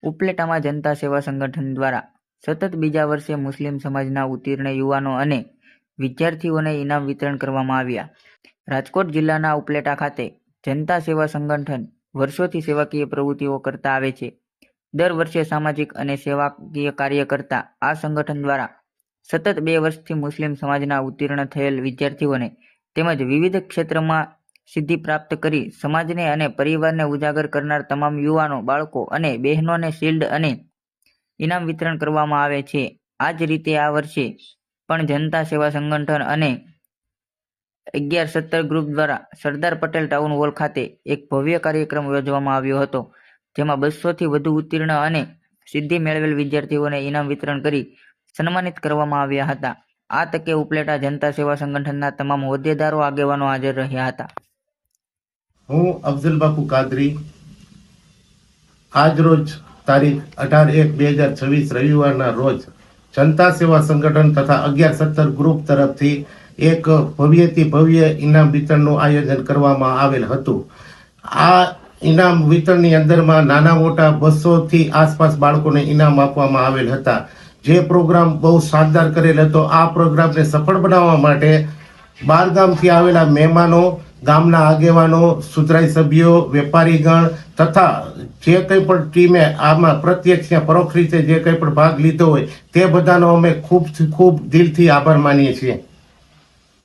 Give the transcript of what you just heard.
ઉપલેટામાં જનતા સેવા સંગઠન દ્વારા સતત બીજા વર્ષે મુસ્લિમ સમાજના ઉત્તીર્ણ યુવાનો અને વિદ્યાર્થીઓને ઇનામ વિતરણ કરવામાં આવ્યા. રાજકોટ જિલ્લાના ઉપલેટા ખાતે જનતા સેવા સંગઠન વર્ષોથી સેવાકીય પ્રવૃત્તિઓ કરતા આવે છે. દર વર્ષે સામાજિક અને સેવાકીય કાર્ય કરતા આ સંગઠન દ્વારા સતત 2 વર્ષથી મુસ્લિમ સમાજના ઉત્તીર્ણ થયેલ વિદ્યાર્થીઓને તેમજ વિવિધ ક્ષેત્રમાં સિદ્ધિ પ્રાપ્ત કરી સમાજને અને પરિવારને ઉજાગર કરનાર તમામ યુવાનો, બાળકો અને બહેનોને શિલ્ડ અને ઇનામ વિતરણ કરવામાં આવે છે. આ જ રીતે આ વર્ષે પણ જનતા સેવા સંગઠન અને 11-17 ગ્રુપ દ્વારા સરદાર પટેલ ટાઉન હોલ ખાતે એક ભવ્ય કાર્યક્રમ યોજવામાં આવ્યો હતો, જેમાં 200થી વધુ ઉત્તીર્ણ અને સિદ્ધિ મેળવેલ વિદ્યાર્થીઓને ઇનામ વિતરણ કરી સન્માનિત કરવામાં આવ્યા હતા. આ તકે ઉપલેટા જનતા સેવા સંગઠનના તમામ હોદ્દેદારો, આગેવાનો હાજર રહ્યા હતા. હું અફઝલ બાપુ કાદરી આજ રોજ તારીખ 18/1/2026 રવિવારના રોજ જનતા સેવા સંગઠન તથા 11-17 ગ્રુપ તરફથી એક ભવ્યથી ભવ્ય ઇનામ વિતરણનું આયોજન કરવામાં આવેલ હતું. આ ઇનામ વિતરણની અંદરમાં નાના મોટા 200થી આસપાસ બાળકોને ઇનામ આપવામાં આવેલ હતા. જે પ્રોગ્રામ બહુ શાનદાર કરેલ હતો. આ પ્રોગ્રામને સફળ બનાવવા માટે 12 ગામથી આવેલા મહેમાનો, ગામના આગેવાનો, સુધરાઈ સભ્યો, વેપારીગણ તથા જે કંઈ પણ ટીમે આમાં પ્રત્યક્ષ પરોક્ષ રીતે જે કંઈ પણ ભાગ લીધો હોય તે બધાનો અમે ખૂબ દિલથી આભાર માનીએ છીએ.